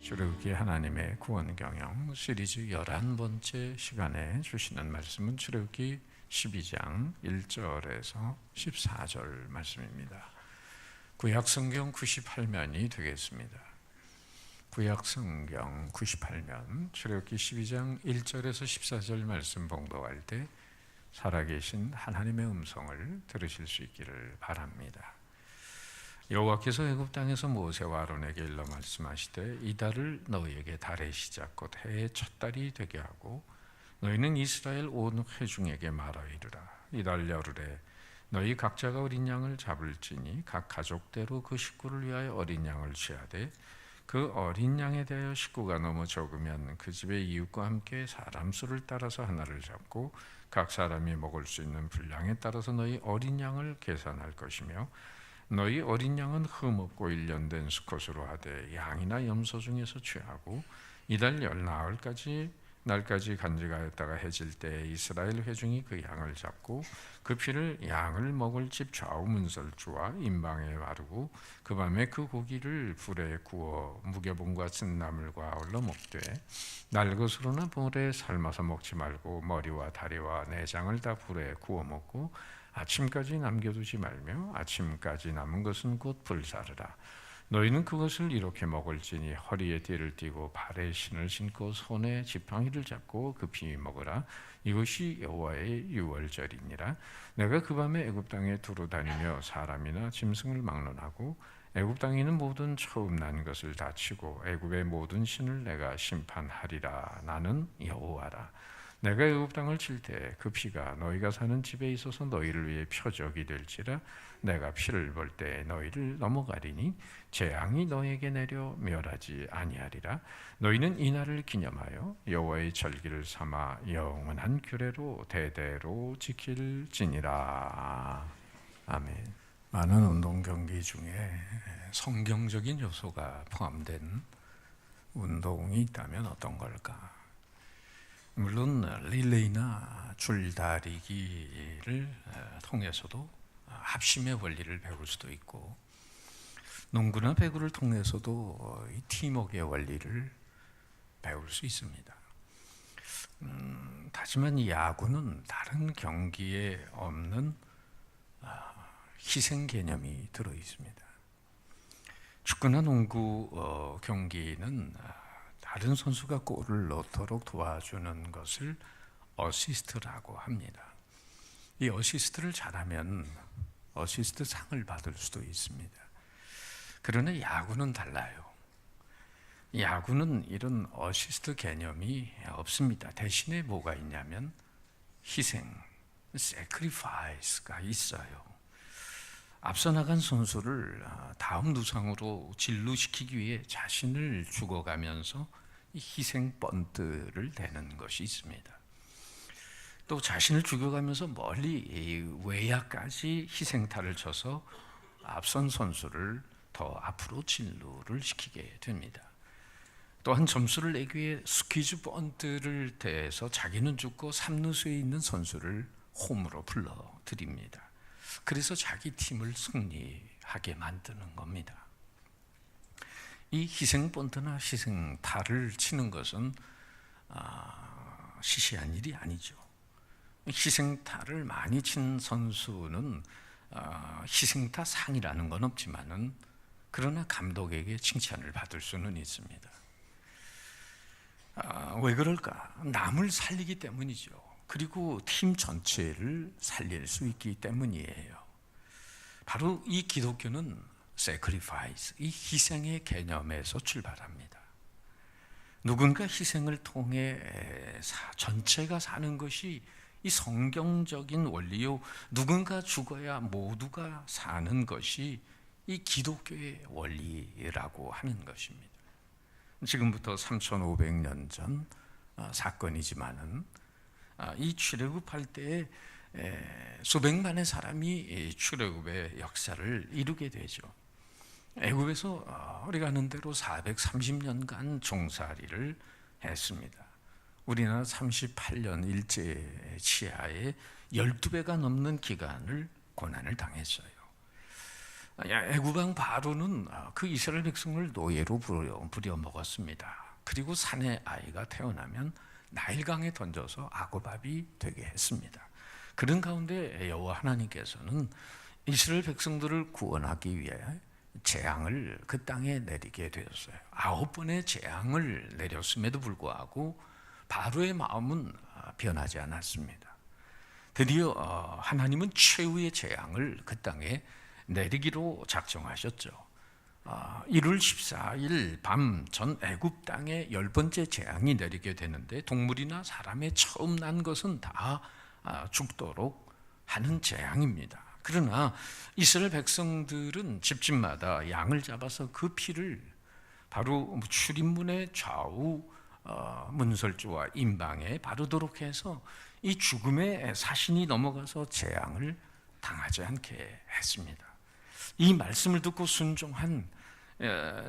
출애굽기 하나님의 구원 경영 시리즈 11번째 시간에 주시는 말씀은 출애굽기 12장 1절에서 14절 말씀입니다. 구약성경 98면이 되겠습니다. 구약성경 98면 출애굽기 12장 1절에서 14절 말씀 봉독할 때 살아계신 하나님의 음성을 들으실 수 있기를 바랍니다. 여호와께서 애굽 땅에서 모세와 아론에게 일러 말씀하시되 이달을 너희에게 달의 시작 곧 해의 첫 달이 되게 하고 너희는 이스라엘 온 회중에게 말하이르라. 이달 열흘에 너희 각자가 어린 양을 잡을지니 각 가족대로 그 식구를 위하여 어린 양을 취하되 그 어린 양에 대하여 식구가 너무 적으면 그 집의 이웃과 함께 사람 수를 따라서 하나를 잡고 각 사람이 먹을 수 있는 분량에 따라서 너희 어린 양을 계산할 것이며 너희 어린 양은 흠없고 일련된 수컷으로 하되 양이나 염소 중에서 취하고 이달 열나흘까지 날까지 간직하였다가 해질 때 이스라엘 회중이 그 양을 잡고 그 피를 양을 먹을 집 좌우 문설주와 임방에 바르고 그 밤에 그 고기를 불에 구워 무교봉과 쓴나물과 얼러 먹되 날 것으로나 불에 삶아서 먹지 말고 머리와 다리와 내장을 다 불에 구워 먹고 아침까지 남겨두지 말며 아침까지 남은 것은 곧 불사르라. 너희는 그것을 이렇게 먹을지니 허리에 띠를 띠고 발에 신을 신고 손에 지팡이를 잡고 급히 먹으라. 이것이 여호와의 유월절이니라. 내가 그 밤에 애굽 땅에 두루 다니며 사람이나 짐승을 막론하고 애굽 땅에 있는 모든 처음 난 것을 다 치고 애굽의 모든 신을 내가 심판하리라. 나는 여호와라. 내가 애굽 땅을 칠 때 그 피가 너희가 사는 집에 있어서 너희를 위해 표적이 될지라. 내가 피를 볼 때 너희를 넘어가리니 재앙이 너희에게 내려 멸하지 아니하리라. 너희는 이 날을 기념하여 여호와의 절기를 삼아 영원한 규례로 대대로 지킬지니라. 아멘. 많은 운동 경기 중에 성경적인 요소가 포함된 운동이 있다면 어떤 걸까? 물론 릴레이나 줄다리기를 통해서도 합심의 원리를 배울 수도 있고 농구나 배구를 통해서도 이 팀워크의 원리를 배울 수 있습니다. 하지만 이 야구는 다른 경기에 없는 희생 개념이 들어 있습니다. 축구나 농구 경기는 다른 선수가 골을 넣도록 도와주는 것을 어시스트라고 합니다. 이 어시스트를 잘하면 어시스트 상을 받을 수도 있습니다. 그러나 야구는 달라요. 야구는 이런 어시스트 개념이 없습니다. 대신에 뭐가 있냐면 희생, sacrifice가 있어요. 앞서 나간 선수를 다음 누상으로 진루시키기 위해 자신을 죽어가면서 희생 번트를 대는 것이 있습니다. 또 자신을 죽여가면서 멀리 외야까지 희생타를 쳐서 앞선 선수를 더 앞으로 진루를 시키게 됩니다. 또한 점수를 내기 위해 스퀴즈 번트를 대해서 자기는 죽고 3루수에 있는 선수를 홈으로 불러들입니다. 그래서 자기 팀을 승리하게 만드는 겁니다. 이 희생 번트나 희생타를 치는 것은 시시한 일이 아니죠. 희생타를 많이 친 선수는 희생타 상이라는 건 없지만은 그러나 감독에게 칭찬을 받을 수는 있습니다. 왜 그럴까? 남을 살리기 때문이죠. 그리고 팀 전체를 살릴 수 있기 때문이에요. 바로 이 기독교는 sacrifice, 이 희생의 개념에서 출발합니다. 누군가 희생을 통해 전체가 사는 것이 이 성경적인 원리요. 누군가 죽어야 모두가 사는 것이 이 기독교의 원리라고 하는 것입니다. 지금부터 3,500년 전 사건이지만은 이 출애굽할 때 수백만의 사람이 출애굽의 역사를 이루게 되죠. 애굽에서 어리가는 대로 430년간 종살이를 했습니다. 우리나라 38년 일제 치하에 12배가 넘는 기간을 고난을 당했어요. 애굽 왕 바로는 그 이스라엘 백성을 노예로 부려먹었습니다. 그리고 사내 아이가 태어나면 나일강에 던져서 아고밥이 되게 했습니다. 그런 가운데 여호와 하나님께서는 이스라엘 백성들을 구원하기 위해 재앙을 그 땅에 내리게 되었어요. 9번의 재앙을 내렸음에도 불구하고 바로의 마음은 변하지 않았습니다. 드디어 하나님은 최후의 재앙을 그 땅에 내리기로 작정하셨죠. 1월 14일 밤 전 애굽 땅에 10번째 재앙이 내리게 되는데, 동물이나 사람의 처음 난 것은 다 죽도록 하는 재앙입니다. 그러나 이스라엘 백성들은 집집마다 양을 잡아서 그 피를 바로 출입문의 좌우 문설주와 임방에 바르도록 해서 이 죽음의 사신이 넘어가서 재앙을 당하지 않게 했습니다. 이 말씀을 듣고 순종한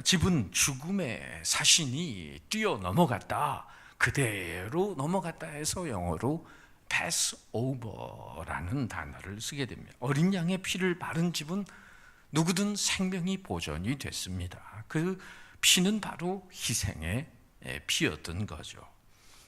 집은 죽음의 사신이 뛰어넘어갔다, 그대로 넘어갔다 해서 영어로 패스오버라는 단어를 쓰게 됩니다. 어린 양의 피를 바른 집은 누구든 생명이 보존이 됐습니다. 그 피는 바로 희생의 피였던 거죠.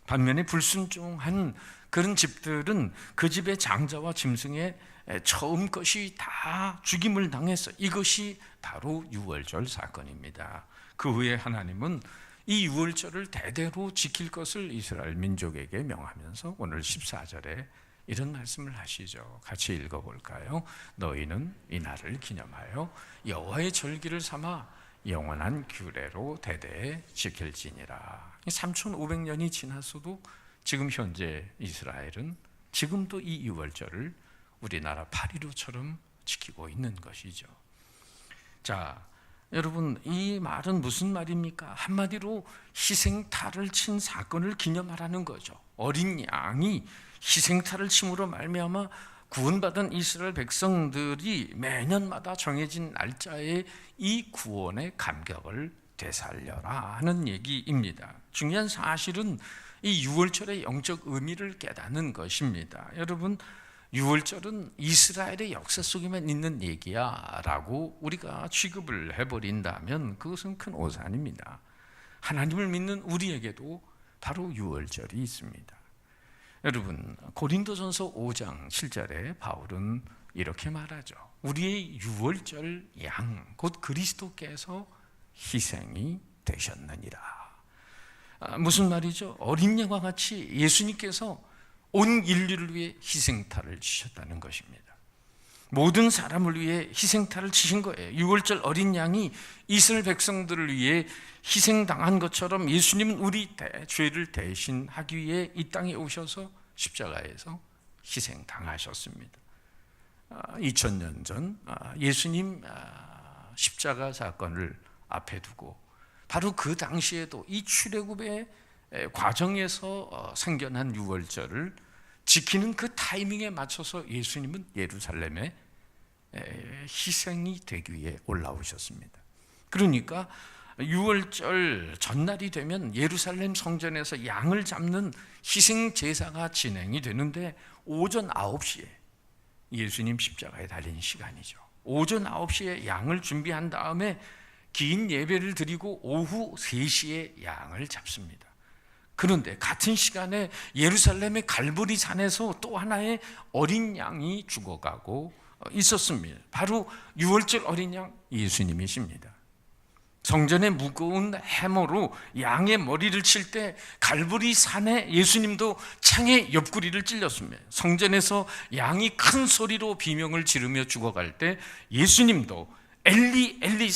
반면에 불순종한 그런 집들은 그 집의 장자와 짐승의 처음 것이 다 죽임을 당했어. 이것이 바로 유월절 사건입니다. 그 후에 하나님은 이 유월절을 대대로 지킬 것을 이스라엘 민족에게 명하면서 오늘 14절에 이런 말씀을 하시죠. 같이 읽어볼까요? 너희는 이 날을 기념하여 여호와의 절기를 삼아 영원한 규례로 대대에 지킬지니라. 3500년이 지났어도 지금 현재 이스라엘은 지금도 이 유월절을 우리나라 8.15처럼 지키고 있는 것이죠. 자, 여러분, 이 말은 무슨 말입니까? 한마디로 희생탈을 친 사건을 기념하라는 거죠. 어린 양이 희생탈을 침으로 말미암아 구원받은 이스라엘 백성들이 매년마다 정해진 날짜에 이 구원의 감격을 되살려라 하는 얘기입니다. 중요한 사실은 이 유월절의 영적 의미를 깨닫는 것입니다. 여러분, 유월절은 이스라엘의 역사 속에만 있는 얘기야 라고 우리가 취급을 해버린다면 그것은 큰 오산입니다. 하나님을 믿는 우리에게도 바로 유월절이 있습니다. 여러분, 고린도전서 5장 7절에 바울은 이렇게 말하죠. 우리의 유월절 양, 곧 그리스도께서 희생이 되셨느니라. 무슨 말이죠? 어린 양과 같이 예수님께서 온 인류를 위해 희생탈을 치셨다는 것입니다. 모든 사람을 위해 희생탈을 치신 거예요. 유월절 어린 양이 이스라엘 백성들을 위해 희생당한 것처럼 예수님은 우리 죄를 대신하기 위해 이 땅에 오셔서 십자가에서 희생당하셨습니다. 2000년 전 예수님 십자가 사건을 앞에 두고 바로 그 당시에도 이 출애굽의 과정에서 생겨난 유월절을 지키는 그 타이밍에 맞춰서 예수님은 예루살렘에 희생이 되기 위해 올라오셨습니다. 그러니까 유월절 전날이 되면 예루살렘 성전에서 양을 잡는 희생 제사가 진행이 되는데 오전 9시에 예수님 십자가에 달린 시간이죠. 오전 9시에 양을 준비한 다음에 긴 예배를 드리고 오후 3시에 양을 잡습니다. 그런데 같은 시간에 예루살렘의 갈보리 산에서 또 하나의 어린 양이 죽어가고 있었습니다. 바로 유월절 어린 양 예수님이십니다. 성전의 무거운 해머로 양의 머리를 칠 때 갈보리 산에 예수님도 창의 옆구리를 찔렸습니다. 성전에서 양이 큰 소리로 비명을 지르며 죽어갈 때 예수님도 엘리 엘리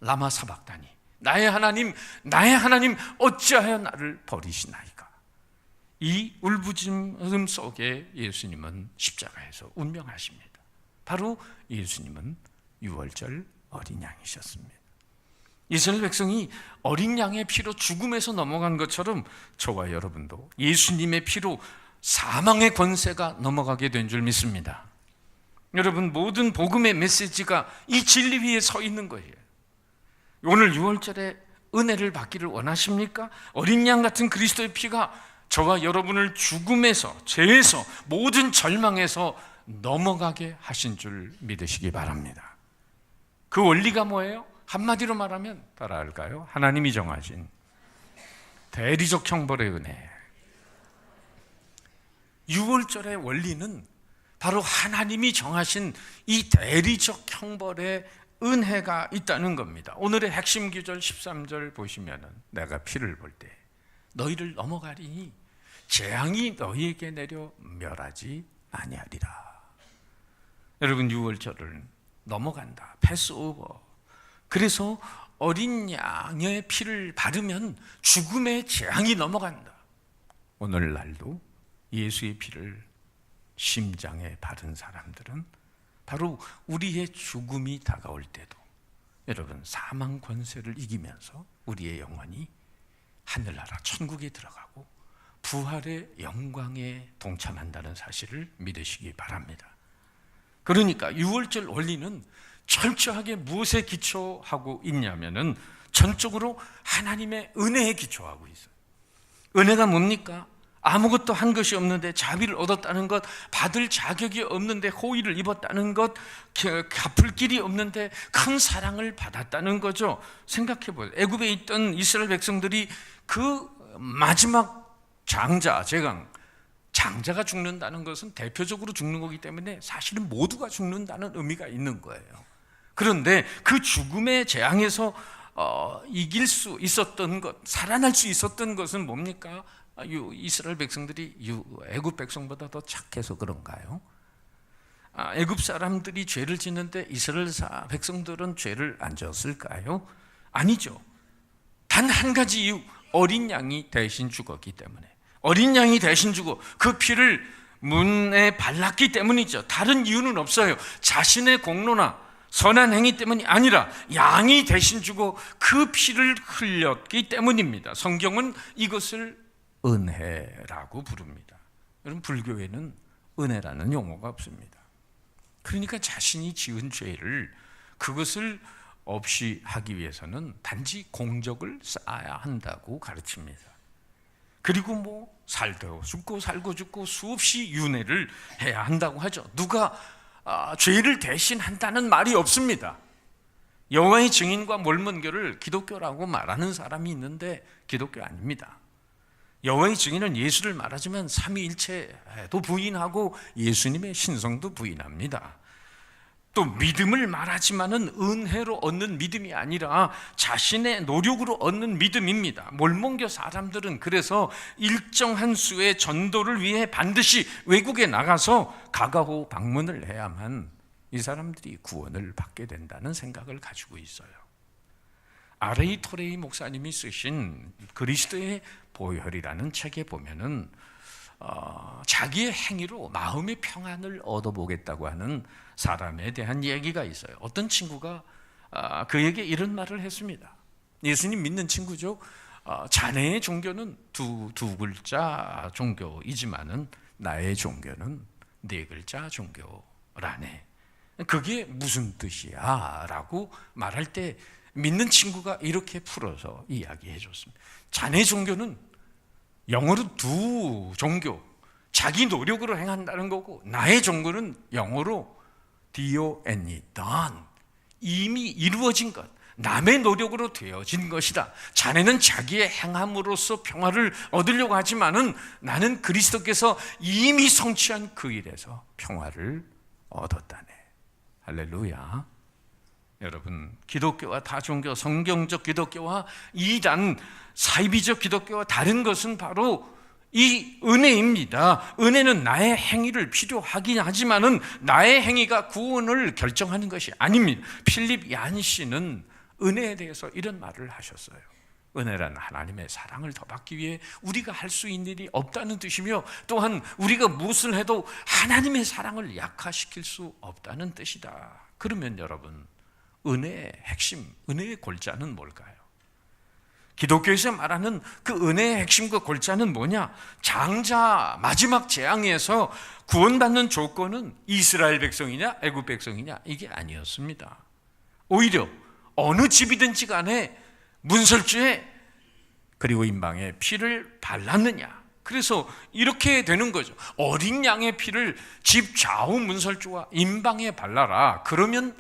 라마 사박다니, 나의 하나님 어찌하여 나를 버리시나이까. 이 울부짖음 속에 예수님은 십자가에서 운명하십니다. 바로 예수님은 유월절 어린 양이셨습니다. 이스라엘 백성이 어린 양의 피로 죽음에서 넘어간 것처럼 저와 여러분도 예수님의 피로 사망의 권세가 넘어가게 된 줄 믿습니다. 여러분, 모든 복음의 메시지가 이 진리 위에 서 있는 거예요. 오늘 유월절에 은혜를 받기를 원하십니까? 어린 양 같은 그리스도의 피가 저와 여러분을 죽음에서, 죄에서, 모든 절망에서 넘어가게 하신 줄 믿으시기 바랍니다. 그 원리가 뭐예요? 한마디로 말하면 따라할까요? 하나님이 정하신 대리적 형벌의 은혜. 유월절의 원리는 바로 하나님이 정하신 이 대리적 형벌의 은혜가 있다는 겁니다. 오늘의 핵심 구절 13절 보시면은 내가 피를 볼 때 너희를 넘어가리니 재앙이 너희에게 내려 멸하지 아니하리라. 여러분, 유월절을 넘어간다, 패스오버. 그래서 어린 양의 피를 바르면 죽음의 재앙이 넘어간다. 오늘날도 예수의 피를 심장에 바른 사람들은 바로 우리의 죽음이 다가올 때도 여러분 사망 권세를 이기면서 우리의 영혼이 하늘나라 천국에 들어가고 부활의 영광에 동참한다는 사실을 믿으시기 바랍니다. 그러니까 유월절 원리는 철저하게 무엇에 기초하고 있냐면은 전적으로 하나님의 은혜에 기초하고 있어요. 은혜가 뭡니까? 아무것도 한 것이 없는데 자비를 얻었다는 것, 받을 자격이 없는데 호의를 입었다는 것, 갚을 길이 없는데 큰 사랑을 받았다는 거죠. 생각해보세요. 애굽에 있던 이스라엘 백성들이 그 마지막 장자, 장자가 죽는다는 것은 대표적으로 죽는 거기 때문에 사실은 모두가 죽는다는 의미가 있는 거예요. 그런데 그 죽음의 재앙에서 이길 수 있었던 것, 살아날 수 있었던 것은 뭡니까? 이스라엘 백성들이 애굽 백성보다 더 착해서 그런가요? 애굽 사람들이 죄를 짓는데 이스라엘 백성들은 죄를 안 지었을까요? 아니죠. 단 한 가지 이유, 어린 양이 대신 죽었기 때문에. 어린 양이 대신 죽어 그 피를 문에 발랐기 때문이죠. 다른 이유는 없어요. 자신의 공로나 선한 행위 때문이 아니라 양이 대신 주고 그 피를 흘렸기 때문입니다. 성경은 이것을 은혜라고 부릅니다. 여러분, 불교에는 은혜라는 용어가 없습니다. 그러니까 자신이 지은 죄를 그것을 없이 하기 위해서는 단지 공적을 쌓아야 한다고 가르칩니다. 그리고 살고 죽고 살고 죽고 수없이 윤회를 해야 한다고 하죠. 누가 죄를 대신한다는 말이 없습니다. 여호와의 증인과 몰몬교를 기독교라고 말하는 사람이 있는데 기독교 아닙니다. 여호와의 증인은 예수를 말하지만 삼위일체도 부인하고 예수님의 신성도 부인합니다. 또 믿음을 말하지만은 은혜로 얻는 믿음이 아니라 자신의 노력으로 얻는 믿음입니다. 몰몬교 사람들은 그래서 일정한 수의 전도를 위해 반드시 외국에 나가서 가가호 방문을 해야만 이 사람들이 구원을 받게 된다는 생각을 가지고 있어요. R.A. 토레이 목사님이 쓰신 그리스도의 보혈이라는 책에 보면은 자기의 행위로 마음의 평안을 얻어보겠다고 하는 사람에 대한 얘기가 있어요. 어떤 친구가 그에게 이런 말을 했습니다. 예수님 믿는 친구죠. 자네의 종교는 두 글자 종교이지만은 나의 종교는 네 글자 종교라네. 그게 무슨 뜻이야? 라고 말할 때 믿는 친구가 이렇게 풀어서 이야기해 줬습니다. 자네 종교는 영어로 두 종교, 자기 노력으로 행한다는 거고, 나의 종교는 영어로 D-O-N-E, done, 이미 이루어진 것, 남의 노력으로 되어진 것이다. 자네는 자기의 행함으로써 평화를 얻으려고 하지만은 나는 그리스도께서 이미 성취한 그 일에서 평화를 얻었다네. 할렐루야. 여러분, 기독교와 다종교, 성경적 기독교와 이단, 사이비적 기독교와 다른 것은 바로 이 은혜입니다. 은혜는 나의 행위를 필요하긴 하지만은 나의 행위가 구원을 결정하는 것이 아닙니다. 필립 얀시는 은혜에 대해서 이런 말을 하셨어요. 은혜란 하나님의 사랑을 더 받기 위해 우리가 할 수 있는 일이 없다는 뜻이며, 또한 우리가 무엇을 해도 하나님의 사랑을 약화시킬 수 없다는 뜻이다. 그러면 여러분, 은혜의 핵심, 은혜의 골자는 뭘까요? 기독교에서 말하는 그 은혜의 핵심과 골자는 뭐냐? 장자 마지막 재앙에서 구원받는 조건은 이스라엘 백성이냐 애굽 백성이냐 이게 아니었습니다. 오히려 어느 집이든지 간에 문설주에 그리고 임방에 피를 발랐느냐. 그래서 이렇게 되는 거죠. 어린 양의 피를 집 좌우 문설주와 임방에 발라라. 그러면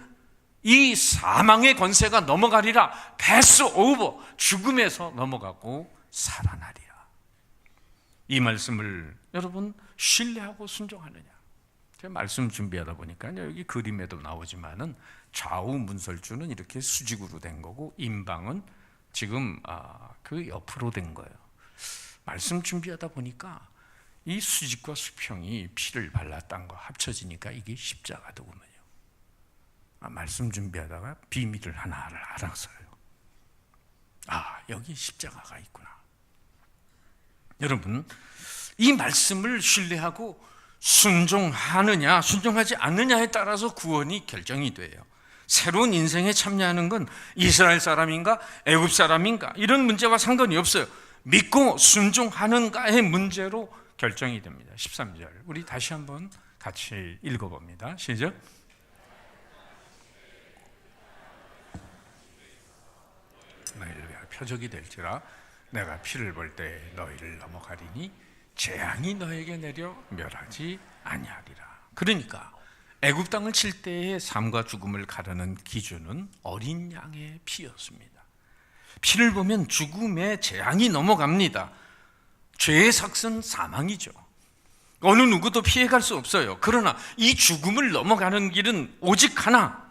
이 사망의 권세가 넘어가리라. 패스 오버, 죽음에서 넘어가고 살아나리라. 이 말씀을 여러분 신뢰하고 순종하느냐? 제가 말씀 준비하다 보니까 여기 그림에도 나오지만은 좌우 문설주는 이렇게 수직으로 된 거고 임방은 지금 그 옆으로 된 거예요. 말씀 준비하다 보니까 이 수직과 수평이 피를 발랐다는 거 합쳐지니까 이게 십자가더군요. 말씀 준비하다가 비밀을 하나를 알았어요. 여기 십자가가 있구나. 여러분, 이 말씀을 신뢰하고 순종하느냐 순종하지 않느냐에 따라서 구원이 결정이 돼요. 새로운 인생에 참여하는 건 이스라엘 사람인가 애굽 사람인가 이런 문제와 상관이 없어요. 믿고 순종하는가의 문제로 결정이 됩니다. 13절 우리 다시 한번 같이 읽어봅니다. 시작. 너희를 위하여 표적이 될지라 내가 피를 볼 때 너희를 넘어가리니 재앙이 너에게 내려 멸하지 아니하리라. 그러니까 애굽 땅을 칠 때의 삶과 죽음을 가르는 기준은 어린 양의 피였습니다. 피를 보면 죽음의 재앙이 넘어갑니다. 죄의 삭은 사망이죠. 어느 누구도 피해갈 수 없어요. 그러나 이 죽음을 넘어가는 길은 오직 하나,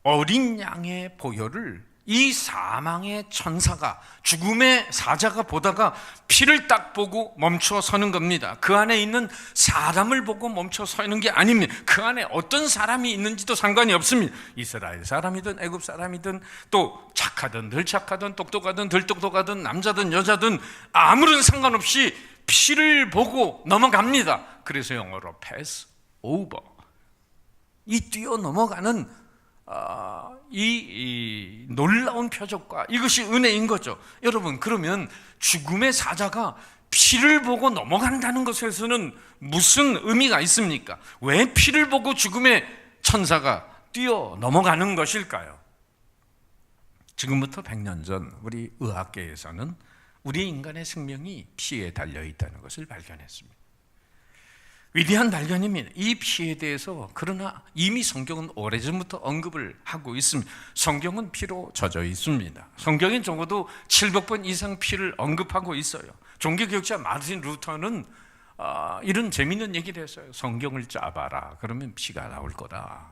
어린 양의 보혈을 이 사망의 천사가, 죽음의 사자가 보다가 피를 딱 보고 멈춰 서는 겁니다. 그 안에 있는 사람을 보고 멈춰 서는 게 아닙니다. 그 안에 어떤 사람이 있는지도 상관이 없습니다. 이스라엘 사람이든 애굽 사람이든 또 착하든 덜 착하든 똑똑하든 덜 똑똑하든 남자든 여자든 아무런 상관없이 피를 보고 넘어갑니다. 그래서 영어로 pass over, 이 뛰어 넘어가는 이 놀라운 표적과 이것이 은혜인 거죠. 여러분, 그러면 죽음의 사자가 피를 보고 넘어간다는 것에서는 무슨 의미가 있습니까? 왜 피를 보고 죽음의 천사가 뛰어 넘어가는 것일까요? 지금부터 100년 전 우리 의학계에서는 우리 인간의 생명이 피에 달려있다는 것을 발견했습니다. 위대한 발견입니다. 이 피에 대해서 그러나 이미 성경은 오래전부터 언급을 하고 있습니다. 성경은 피로 젖어 있습니다. 성경엔 적어도 700번 이상 피를 언급하고 있어요. 종교개혁자 마르틴 루터는 이런 재미있는 얘기를 했어요. 성경을 짜봐라. 그러면 피가 나올 거다.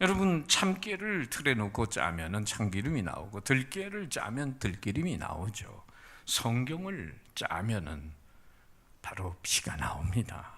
여러분, 참깨를 틀에 놓고 짜면 참기름이 나오고 들깨를 짜면 들기름이 나오죠. 성경을 짜면은 바로 피가 나옵니다.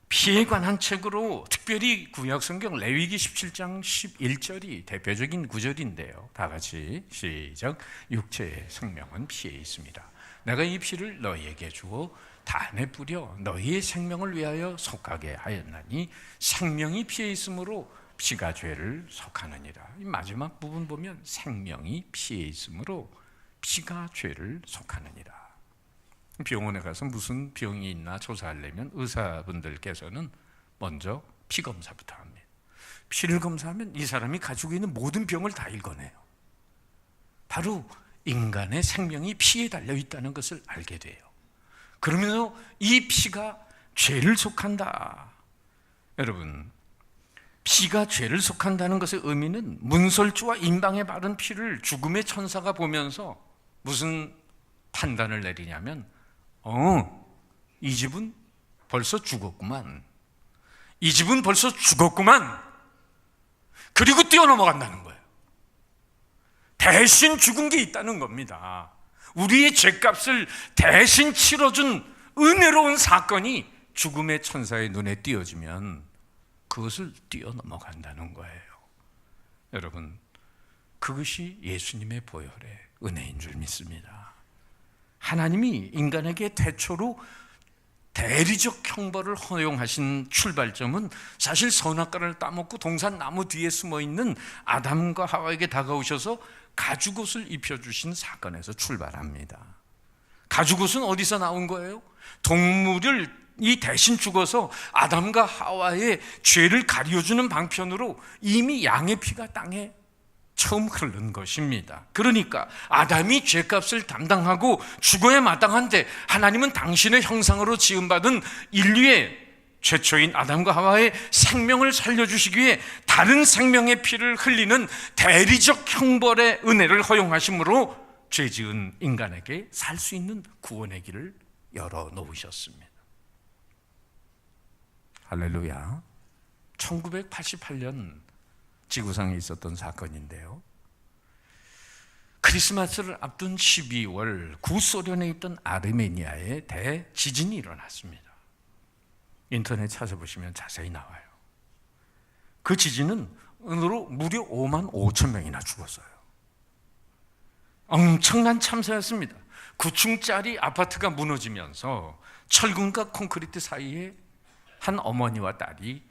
피에 관한 책으로 특별히 구약성경 레위기 17장 11절이 대표적인 구절인데요. 다 같이 시작. 육체의 생명은 피에 있습니다. 내가 이 피를 너희에게 주어 단에 뿌려 너희의 생명을 위하여 속하게 하였나니 생명이 피에 있으므로 피가 죄를 속하느니라. 이 마지막 부분 보면 생명이 피에 있으므로 피가 죄를 속하느니라. 병원에 가서 무슨 병이 있나 조사하려면 의사분들께서는 먼저 피 검사부터 합니다. 피를 검사하면 이 사람이 가지고 있는 모든 병을 다 읽어내요. 바로 인간의 생명이 피에 달려있다는 것을 알게 돼요. 그러면서 이 피가 죄를 속한다. 여러분, 피가 죄를 속한다는 것의 의미는 문설주와 임방에 바른 피를 죽음의 천사가 보면서 무슨 판단을 내리냐면 이 집은 벌써 죽었구만. 이 집은 벌써 죽었구만. 그리고 뛰어넘어간다는 거예요. 대신 죽은 게 있다는 겁니다. 우리의 죄값을 대신 치러준 은혜로운 사건이 죽음의 천사의 눈에 띄어지면 그것을 뛰어넘어간다는 거예요. 여러분, 그것이 예수님의 보혈의 은혜인 줄 믿습니다. 하나님이 인간에게 태초로 대리적 형벌을 허용하신 출발점은 사실 선악과를 따먹고 동산나무 뒤에 숨어있는 아담과 하와에게 다가오셔서 가죽옷을 입혀주신 사건에서 출발합니다. 가죽옷은 어디서 나온 거예요? 동물이 대신 죽어서 아담과 하와의 죄를 가려주는 방편으로 이미 양의 피가 땅에 처음 흐른 것입니다. 그러니까 아담이 죄값을 담당하고 죽어야 마땅한데 하나님은 당신의 형상으로 지음받은 인류의 최초인 아담과 하와의 생명을 살려주시기 위해 다른 생명의 피를 흘리는 대리적 형벌의 은혜를 허용하심으로 죄지은 인간에게 살 수 있는 구원의 길을 열어놓으셨습니다. 할렐루야. 1988년 지구상에 있었던 사건인데요, 크리스마스를 앞둔 12월 구소련에 있던 아르메니아에 대지진이 일어났습니다. 인터넷 찾아보시면 자세히 나와요. 그 지진은 으로 무려 5만 5천 명이나 죽었어요. 엄청난 참사였습니다. 9층짜리 아파트가 무너지면서 철근과 콘크리트 사이에 한 어머니와 딸이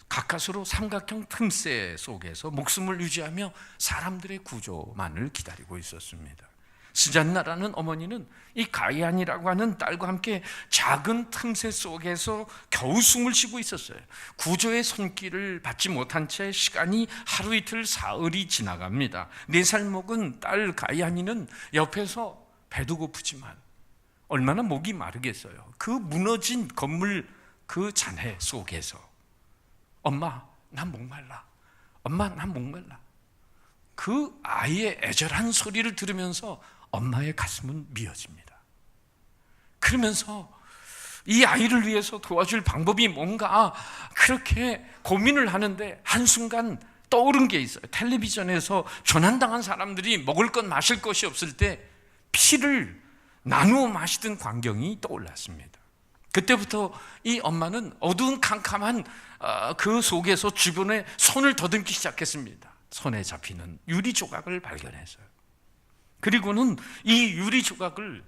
가까스로 삼각형 틈새 속에서 목숨을 유지하며 사람들의 구조만을 기다리고 있었습니다. 스잔나라는 어머니는 이 가이안이라고 하는 딸과 함께 작은 틈새 속에서 겨우 숨을 쉬고 있었어요. 구조의 손길을 받지 못한 채 시간이 하루 이틀 사흘이 지나갑니다. 4살 먹은 딸 가이안이는 옆에서 배도 고프지만 얼마나 목이 마르겠어요. 그 무너진 건물 그 잔해 속에서 엄마, 난 목말라. 엄마, 난 목말라. 그 아이의 애절한 소리를 들으면서 엄마의 가슴은 미어집니다. 그러면서 이 아이를 위해서 도와줄 방법이 뭔가 그렇게 고민을 하는데 한순간 떠오른 게 있어요. 텔레비전에서 조난당한 사람들이 먹을 것 마실 것이 없을 때 피를 나누어 마시던 광경이 떠올랐습니다. 그때부터 이 엄마는 어두운 캄캄한 그 속에서 주변에 손을 더듬기 시작했습니다. 손에 잡히는 유리 조각을 발견했어요. 그리고는 이 유리 조각을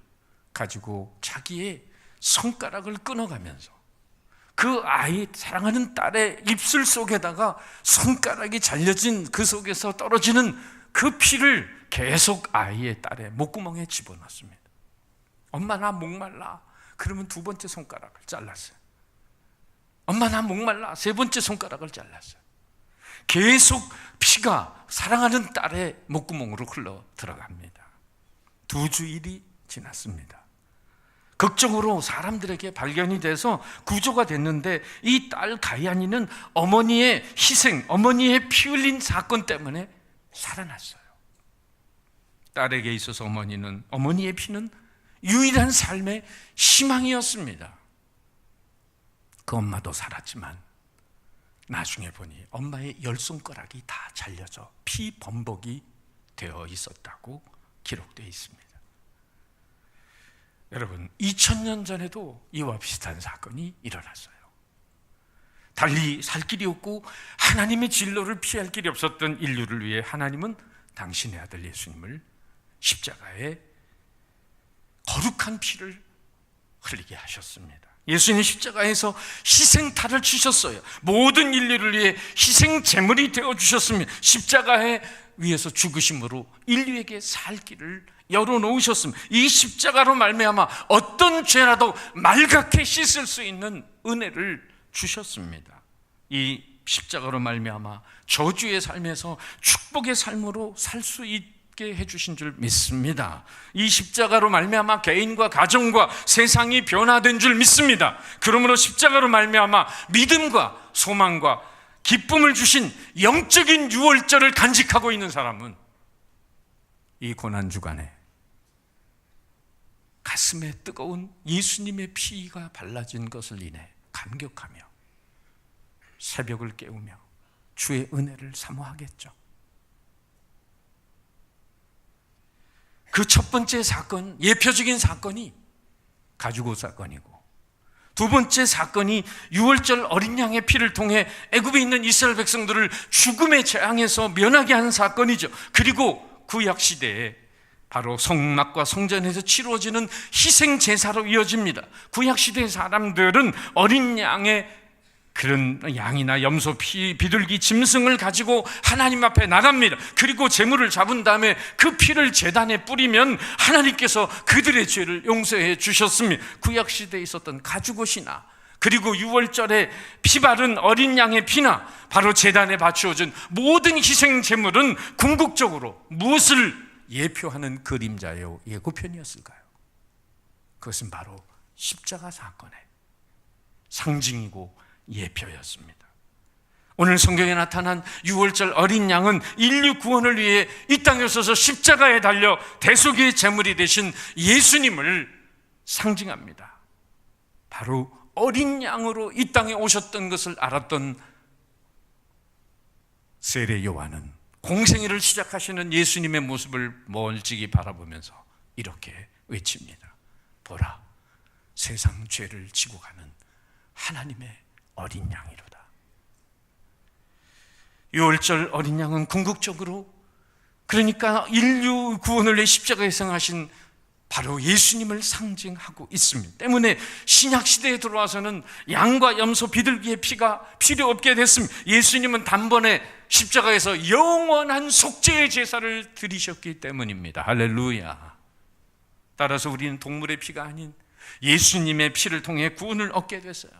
가지고 자기의 손가락을 끊어가면서 그 아이, 사랑하는 딸의 입술 속에다가 손가락이 잘려진 그 속에서 떨어지는 그 피를 계속 아이의 딸의 목구멍에 집어넣습니다. 엄마, 나 목말라. 그러면 2번째 손가락을 잘랐어요. 엄마, 나 목말라. 3번째 손가락을 잘랐어요. 계속 피가 사랑하는 딸의 목구멍으로 흘러 들어갑니다. 2주일이 지났습니다. 극적으로 사람들에게 발견이 돼서 구조가 됐는데 이 딸 가이안이는 어머니의 희생, 어머니의 피 흘린 사건 때문에 살아났어요. 딸에게 있어서 어머니의 피는 유일한 삶의 희망이었습니다. 그 엄마도 살았지만 나중에 보니 엄마의 10손가락이 다 잘려져 피범벅이 되어 있었다고 기록되어 있습니다. 여러분, 2000년 전에도 이와 비슷한 사건이 일어났어요. 달리 살 길이 없고 하나님의 진로를 피할 길이 없었던 인류를 위해 하나님은 당신의 아들 예수님을 십자가에 거룩한 피를 흘리게 하셨습니다. 예수님 십자가에서 희생탈을 치셨어요. 모든 인류를 위해 희생 제물이 되어주셨습니다. 십자가에 위에서 죽으심으로 인류에게 살 길을 열어놓으셨습니다. 이 십자가로 말미암아 어떤 죄라도 말갛게 씻을 수 있는 은혜를 주셨습니다. 이 십자가로 말미암아 저주의 삶에서 축복의 삶으로 살 수 있게 해주신 줄 믿습니다. 이 십자가로 말미암아 개인과 가정과 세상이 변화된 줄 믿습니다. 그러므로 십자가로 말미암아 믿음과 소망과 기쁨을 주신 영적인 유월절을 간직하고 있는 사람은 이 고난주간에 가슴에 뜨거운 예수님의 피가 발라진 것을 인해 감격하며 새벽을 깨우며 주의 은혜를 사모하겠죠. 그 첫 번째 사건, 예표적인 사건이 가죽옷 사건이고, 2번째 사건이 유월절 어린 양의 피를 통해 애굽에 있는 이스라엘 백성들을 죽음의 재앙에서 면하게 한 사건이죠. 그리고 구약 시대에 바로 성막과 성전에서 치루어지는 희생 제사로 이어집니다. 구약 시대의 사람들은 어린 양의 그런 양이나 염소, 비둘기, 짐승을 가지고 하나님 앞에 나갑니다. 그리고 제물을 잡은 다음에 그 피를 제단에 뿌리면 하나님께서 그들의 죄를 용서해 주셨습니다. 구약 시대에 있었던 가죽옷이나 그리고 유월절에 피 바른 어린 양의 피나 바로 제단에 바치어진 모든 희생 제물은 궁극적으로 무엇을 예표하는 그림자요 예고편이었을까요? 그것은 바로 십자가 사건의 상징이고 예표였습니다. 오늘 성경에 나타난 유월절 어린 양은 인류 구원을 위해 이 땅에 오셔서 십자가에 달려 대속의 제물이 되신 예수님을 상징합니다. 바로 어린 양으로 이 땅에 오셨던 것을 알았던 세례 요한은 공생애를 시작하시는 예수님의 모습을 멀찍이 바라보면서 이렇게 외칩니다. 보라, 세상 죄를 지고 가는 하나님의 어린 양이로다. 유월절 어린 양은 궁극적으로, 그러니까 인류 구원을 위해 십자가에 희생하신 바로 예수님을 상징하고 있습니다. 때문에 신약 시대에 들어와서는 양과 염소, 비둘기의 피가 필요 없게 됐습니다. 예수님은 단번에 십자가에서 영원한 속죄의 제사를 드리셨기 때문입니다. 할렐루야. 따라서 우리는 동물의 피가 아닌 예수님의 피를 통해 구원을 얻게 됐어요.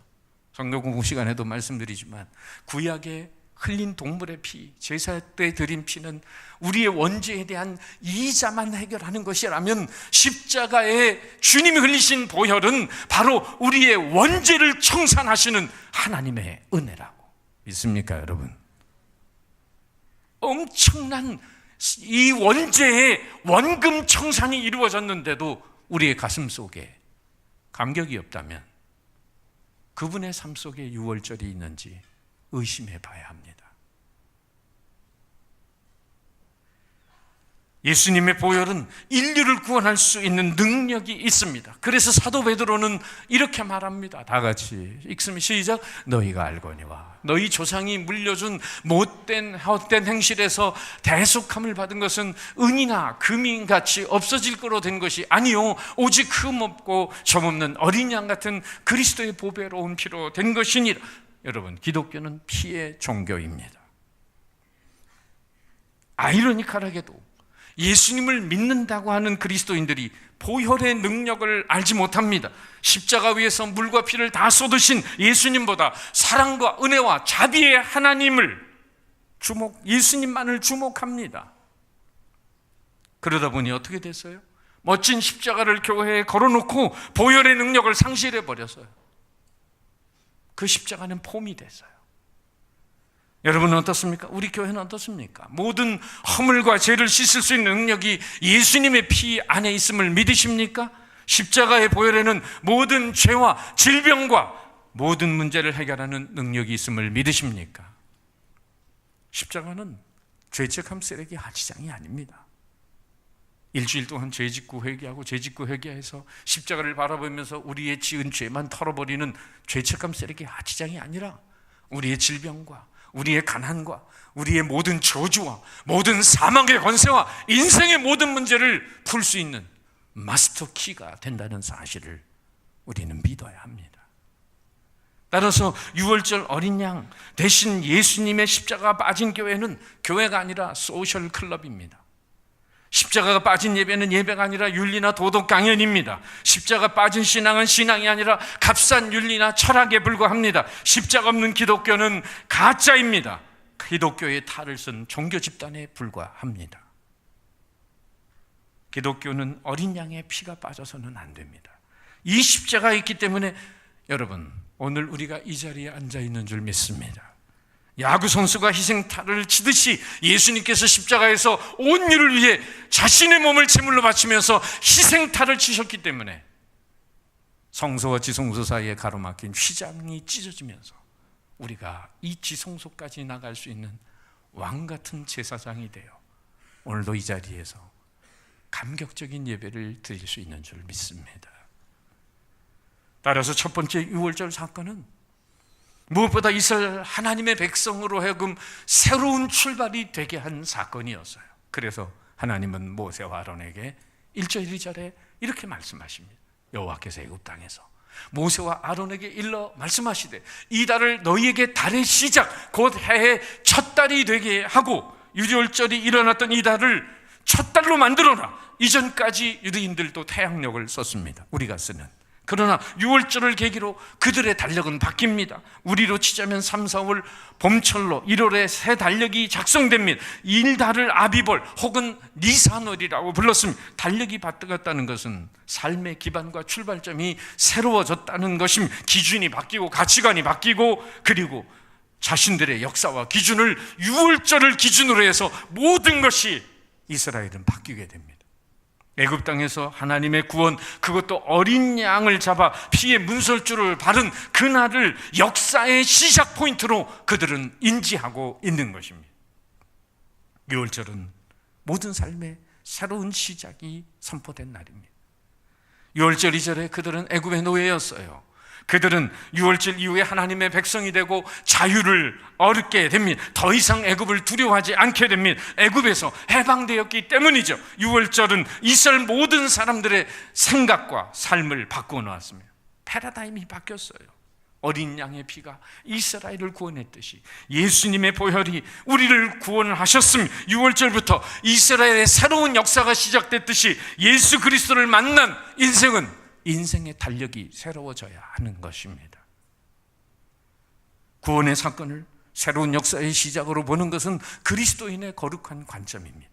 성도 공부 시간에도 말씀드리지만 구약의 흘린 동물의 피, 제사 때 드린 피는 우리의 원죄에 대한 이자만 해결하는 것이라면 십자가에 주님이 흘리신 보혈은 바로 우리의 원죄를 청산하시는 하나님의 은혜라고 믿습니까, 여러분? 엄청난 이 원죄의 원금 청산이 이루어졌는데도 우리의 가슴 속에 감격이 없다면 그분의 삶 속에 유월절이 있는지 의심해 봐야 합니다. 예수님의 보혈은 인류를 구원할 수 있는 능력이 있습니다. 그래서 사도 베드로는 이렇게 말합니다. 다 같이 읽습니다. 시작. 너희가 알거니와 너희 조상이 물려준 못된 헛된 행실에서 대속함을 받은 것은 은이나 금이 같이 없어질 거로 된 것이 아니요 오직 흠 없고 점 없는 어린 양 같은 그리스도의 보배로운 피로 된 것이니라. 여러분, 기독교는 피의 종교입니다. 아이러니컬하게도 예수님을 믿는다고 하는 그리스도인들이 보혈의 능력을 알지 못합니다. 십자가 위에서 물과 피를 다 쏟으신 예수님보다 사랑과 은혜와 자비의 하나님을 예수님만을 주목합니다. 그러다 보니 어떻게 됐어요? 멋진 십자가를 교회에 걸어놓고 보혈의 능력을 상실해버렸어요. 그 십자가는 폼이 됐어요. 여러분은 어떻습니까? 우리 교회는 어떻습니까? 모든 허물과 죄를 씻을 수 있는 능력이 예수님의 피 안에 있음을 믿으십니까? 십자가의 보혈에는 모든 죄와 질병과 모든 문제를 해결하는 능력이 있음을 믿으십니까? 십자가는 죄책감 쓰레기 하치장이 아닙니다. 일주일 동안 죄짓고 회개하고 죄짓고 회개해서 십자가를 바라보면서 우리의 지은 죄만 털어버리는 죄책감 쓰레기 하치장이 아니라 우리의 질병과 우리의 가난과 우리의 모든 저주와 모든 사망의 권세와 인생의 모든 문제를 풀 수 있는 마스터 키가 된다는 사실을 우리는 믿어야 합니다. 따라서 유월절 어린 양 대신 예수님의 십자가가 빠진 교회는 교회가 아니라 소셜 클럽입니다. 십자가가 빠진 예배는 예배가 아니라 윤리나 도덕 강연입니다. 십자가 빠진 신앙은 신앙이 아니라 값싼 윤리나 철학에 불과합니다. 십자가 없는 기독교는 가짜입니다. 기독교의 탈을 쓴 종교 집단에 불과합니다. 기독교는 어린 양의 피가 빠져서는 안 됩니다. 이 십자가가 있기 때문에 여러분, 오늘 우리가 이 자리에 앉아 있는 줄 믿습니다. 야구 선수가 희생타를 치듯이 예수님께서 십자가에서 온 인류를 위해 자신의 몸을 제물로 바치면서 희생타를 치셨기 때문에 성소와 지성소 사이에 가로막힌 휘장이 찢어지면서 우리가 이 지성소까지 나갈 수 있는 왕같은 제사장이 되어 오늘도 이 자리에서 감격적인 예배를 드릴 수 있는 줄 믿습니다. 따라서 첫 번째 유월절 사건은 무엇보다 이스라엘 하나님의 백성으로 하여금 새로운 출발이 되게 한 사건이었어요. 그래서 하나님은 모세와 아론에게 1절 2절에 이렇게 말씀하십니다. 여호와께서 애굽 땅에서 모세와 아론에게 일러 말씀하시되 이 달을 너희에게 달의 시작 곧 해의 첫 달이 되게 하고 유월절이 일어났던 이 달을 첫 달로 만들어라. 이전까지 유대인들도 태양력을 썼습니다. 우리가 쓰는 그러나 6월절을 계기로 그들의 달력은 바뀝니다. 우리로 치자면 3, 4월 봄철로 1월에 새 달력이 작성됩니다. 일달을 아비벌 혹은 니산월이라고 불렀습니다. 달력이 바뀌었다는 것은 삶의 기반과 출발점이 새로워졌다는 것입니다. 기준이 바뀌고 가치관이 바뀌고, 그리고 자신들의 역사와 기준을 6월절을 기준으로 해서 모든 것이 이스라엘은 바뀌게 됩니다. 애굽 땅에서 하나님의 구원, 그것도 어린 양을 잡아 피의 문설주를 바른 그날을 역사의 시작 포인트로 그들은 인지하고 있는 것입니다. 6월절은 모든 삶의 새로운 시작이 선포된 날입니다. 6월절 이전에 그들은 애굽의 노예였어요. 그들은 6월절 이후에 하나님의 백성이 되고 자유를 얻게 됩니다. 더 이상 애굽을 두려워하지 않게 됩니다. 애굽에서 해방되었기 때문이죠. 6월절은 이스라엘 모든 사람들의 생각과 삶을 바꾸어 놓았습니다. 패러다임이 바뀌었어요. 어린 양의 피가 이스라엘을 구원했듯이 예수님의 보혈이 우리를 구원을 하셨습니다. 6월절부터 이스라엘의 새로운 역사가 시작됐듯이 예수 그리스도를 만난 인생의 달력이 새로워져야 하는 것입니다. 구원의 사건을 새로운 역사의 시작으로 보는 것은 그리스도인의 거룩한 관점입니다.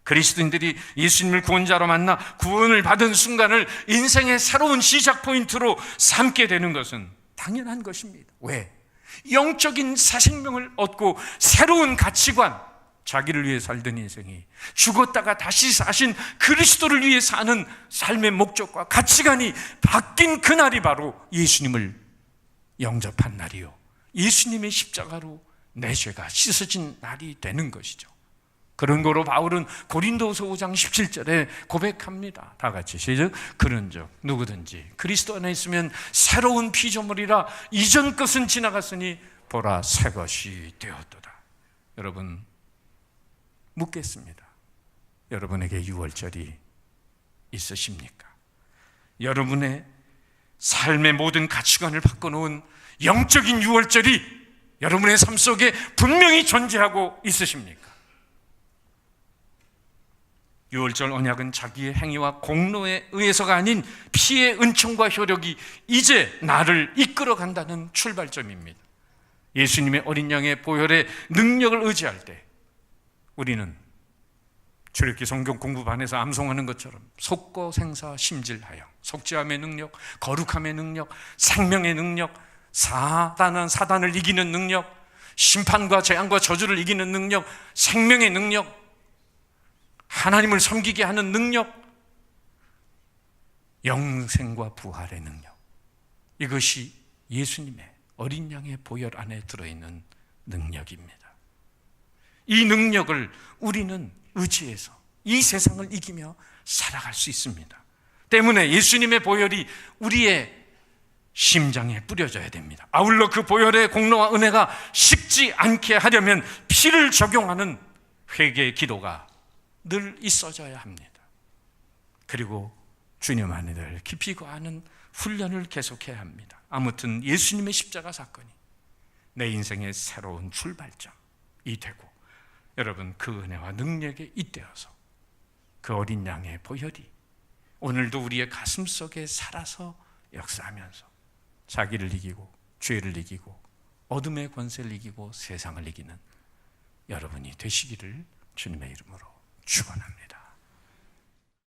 그리스도인들이 예수님을 구원자로 만나 구원을 받은 순간을 인생의 새로운 시작 포인트로 삼게 되는 것은 당연한 것입니다. 왜? 영적인 새 생명을 얻고 새로운 가치관, 자기를 위해 살던 인생이 죽었다가 다시 사신 그리스도를 위해 사는 삶의 목적과 가치관이 바뀐 그날이 바로 예수님을 영접한 날이요, 예수님의 십자가로 내 죄가 씻어진 날이 되는 것이죠. 그런 거로 바울은 고린도후서 5장 17절에 고백합니다. 다 같이 시작. 그런즉 누구든지 그리스도 안에 있으면 새로운 피조물이라 이전 것은 지나갔으니 보라 새 것이 되었도다. 여러분, 묻겠습니다. 여러분에게 6월절이 있으십니까? 여러분의 삶의 모든 가치관을 바꿔놓은 영적인 6월절이 여러분의 삶 속에 분명히 존재하고 있으십니까? 6월절 언약은 자기의 행위와 공로에 의해서가 아닌 피의 은총과 효력이 이제 나를 이끌어간다는 출발점입니다. 예수님의 어린 양의 보혈의 능력을 의지할 때 우리는 출애굽기 성경 공부반에서 암송하는 것처럼 속고 생사 심질하여 속죄함의 능력, 거룩함의 능력, 생명의 능력, 사단을 이기는 능력, 심판과 재앙과 저주를 이기는 능력, 생명의 능력, 하나님을 섬기게 하는 능력, 영생과 부활의 능력, 이것이 예수님의 어린 양의 보혈 안에 들어있는 능력입니다. 이 능력을 우리는 의지해서 이 세상을 이기며 살아갈 수 있습니다. 때문에 예수님의 보혈이 우리의 심장에 뿌려져야 됩니다. 아울러 그 보혈의 공로와 은혜가 식지 않게 하려면 피를 적용하는 회개의 기도가 늘 있어져야 합니다. 그리고 주님 안에 깊이 거하는 훈련을 계속해야 합니다. 아무튼 예수님의 십자가 사건이 내 인생의 새로운 출발점이 되고, 여러분 그 은혜와 능력에 잇대어서 그 어린 양의 보혈이 오늘도 우리의 가슴 속에 살아서 역사하면서 자기를 이기고 죄를 이기고 어둠의 권세를 이기고 세상을 이기는 여러분이 되시기를 주님의 이름으로 축원합니다.